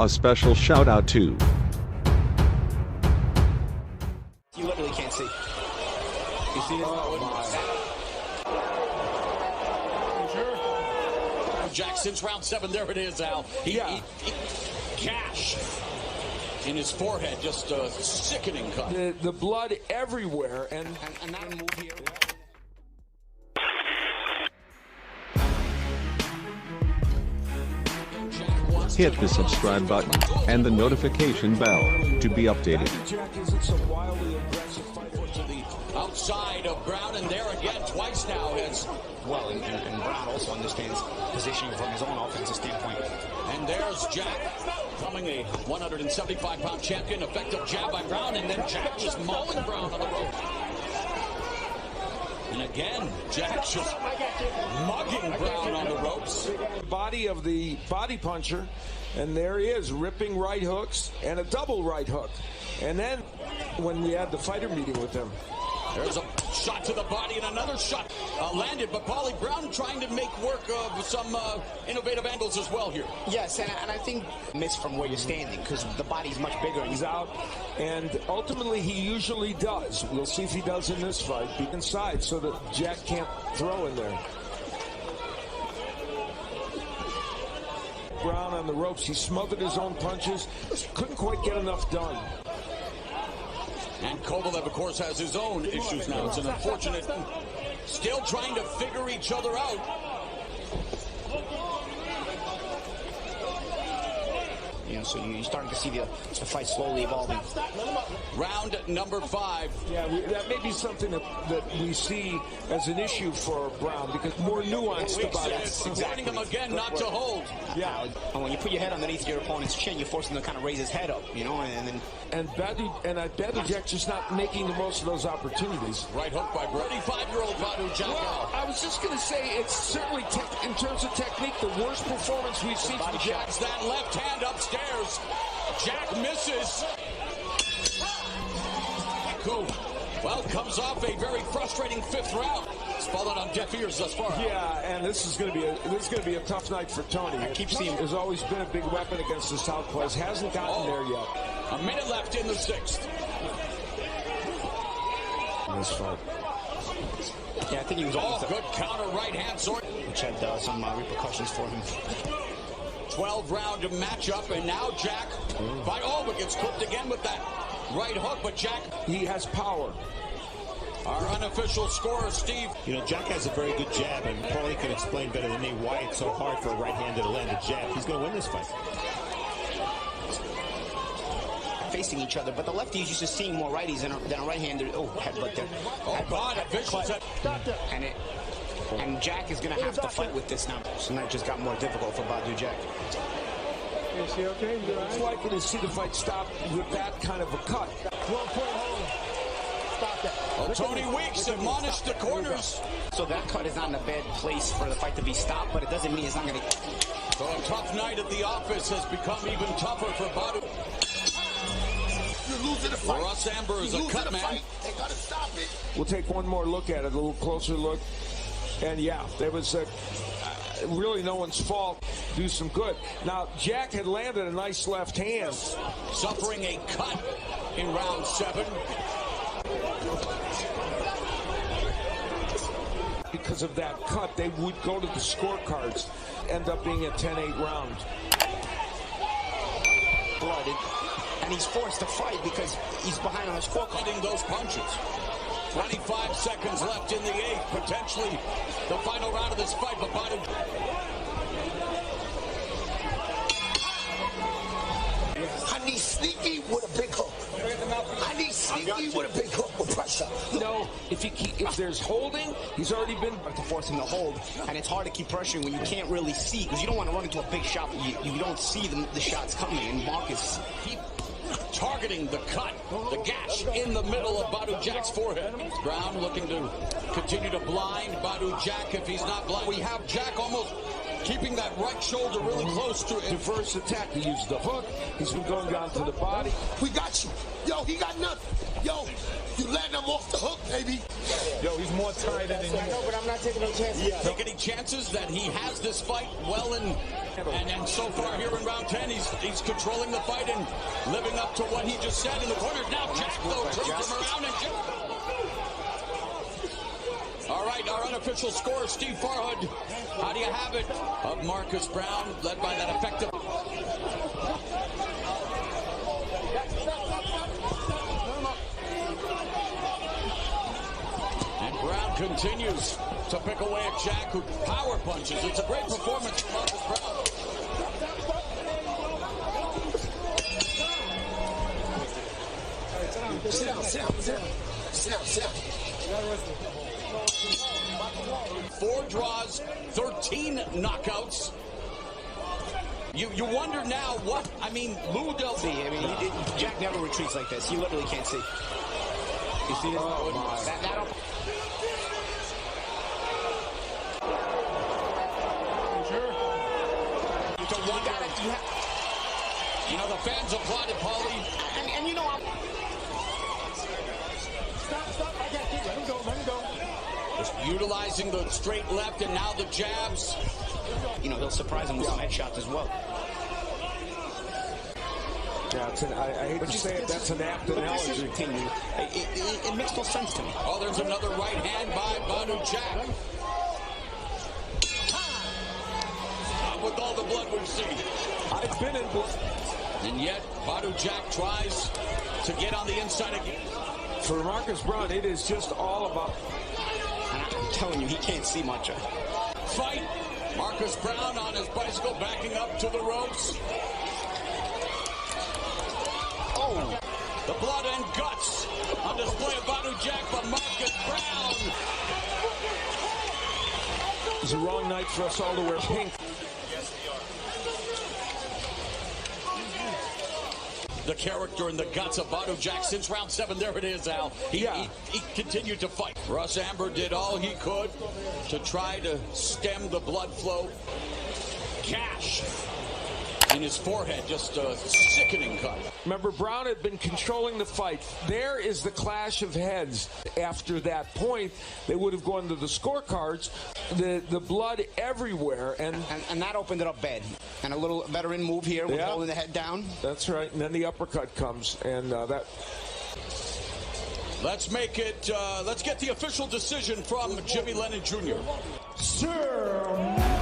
A special shout out to you literally can't see. You see this? Jack since round 7. There it is, Al. He cash in his forehead, just a sickening cut. The blood everywhere, and not a move here. hit the subscribe button and the notification bell to be updated. Jack isn't so wildly aggressive fighter. To the outside of Brown, and there again twice now has. Well, and Brown also understands positioning from his own offensive standpoint. And there's Jack, becoming a 175-pound champion. Effective jab by Brown, and then Jack just mauling Brown on the rope. And again, Jack just mugging Brown on the ropes. Body of the body puncher, and there he is, ripping right hooks and a double right hook. And then when we had the fighter meeting with him, there's a shot to the body and another shot landed, but Paulie Brown trying to make work of some innovative angles as well here. Yes, and I think miss from where you're standing because the body's much bigger. He's out, and ultimately he usually does. We'll see if he does in this fight. Be inside so that Jack can't throw in there. Brown on the ropes. He smothered his own punches. Couldn't quite get enough done. And Kovalev, of course, has his own issues now. It's an unfortunate, still trying to figure each other out. You know, so you're starting to see the fight slowly evolving. Round number 5. Yeah, that may be something that we see as an issue for Brown, because more nuanced about it. Warning him again not to hold. Yeah, and when you put your head underneath your opponent's chin, you force him to kind of raise his head up, you know, and then... And Badu Jack's just not making the most of those opportunities. Right hook by 35-year-old Badu Jack. Well, I was just going to say, it's certainly, in terms of technique, the worst performance we've seen from Jack. That left hand upstairs. Jack misses. Cool. Well, comes off a very frustrating 5th round. It's fallen on deaf ears thus far. Yeah, and this is going to be a tough night for Tony. I keep seeing has always been a big weapon against the southpaws. Hasn't gotten there yet. A minute left in the 6th. This fight. Yeah, I think he was almost good counter right hand sword, which had some repercussions for him. 12-round matchup, and now Jack but gets clipped again with that right hook, but Jack, he has power. Our unofficial scorer, Steve. You know, Jack has a very good jab, and Paulie can explain better than me why it's so hard for a right-hander to land a jab. He's going to win this fight. Facing each other, but the lefty is used to seeing more righties than a right-hander. Oh, headbutt there. Oh, God, a vicious head. And Jack is going to have to fight with this now. So that just got more difficult for Badu Jack. Is he okay? It's likely to see the fight stop with that kind of a cut. 1-point hold. Stop that. Well, Tony Weeks admonished the corners. So that cut is not in a bad place for the fight to be stopped, but it doesn't mean it's not going to... So a tough night at the office has become even tougher for Badu. You're losing the fight. For us, Amber is a cut man. They got to stop it. We'll take one more look at it, a little closer look. And yeah, there was really no one's fault. Do some good. Now, Jack had landed a nice left hand. Suffering a cut in round 7. Because of that cut, they would go to the scorecards. End up being a 10-8 round. Blooded. And he's forced to fight because he's behind on the score, cutting those punches. 25 seconds left in the 8th, potentially the final round of this fight, but Badu. I need sneaky with a big hook. I need sneaky with a big hook with pressure. You know, if there's holding, he's already been to force him to hold, and it's hard to keep pressuring when you can't really see, because you don't want to run into a big shot, but you don't see the shots coming, and Marcus targeting the cut, the gash in the middle of Badu Jack's forehead. Brown looking to continue to blind Badu Jack if he's not blind. We have Jack almost keeping that right shoulder really close to him. Diverse attack. He used the hook. He's been going down to the body. We got you. Yo, he got nothing. Yo, you letting him off the hook, baby. Yo, he's more tired than you. No, but I'm not taking no chances. Take any chances that he has this fight well and so far here in round 10, he's controlling the fight and living up to what he just said in the corner. Now Jack, though, turns him around and all right, our unofficial score, Steve Farhood. How do you have it of Marcus Brown, led by that effective... And Brown continues to pick away at Jack, who power punches. It's a great performance from Marcus Brown. Sit down. 4 draws, 13 knockouts. You wonder now what, I mean, Lou Del... See, I mean, Jack never retreats like this. You literally can't see. You see this? You know, the fans applauded, Paulie. And you know, Stop. I got you. Let him go. Just utilizing the straight left and now the jabs. you know, he'll surprise him with some headshots as well. Yeah, I hate to say it, that's an apt analogy. It makes no sense to me. Oh, there's another right hand by Badu Jack. Not with all the blood we've seen. I've been in blood. And yet, Badu Jack tries to get on the inside again. For Marcus Brown, it is just all about... And I'm telling you, he can't see much. Fight. Marcus Brown on his bicycle backing up to the ropes. Oh, the blood and guts on display of Badu Jack from Marcus Brown. It's a wrong night for us all to wear pink. The character and the guts of Badu Jack since round 7. There it is, Al. He continued to fight. Russ Amber did all he could to try to stem the blood flow. Cash in his forehead, just a sickening cut. Remember, Brown had been controlling the fight. There is the clash of heads. After that point, they would have gone to the scorecards. The blood everywhere. And that opened it up bad. And a little better in move here with holding the head down. That's right. And then the uppercut comes. And that... Let's make it, let's get the official decision from Jimmy Lennon Jr. Sir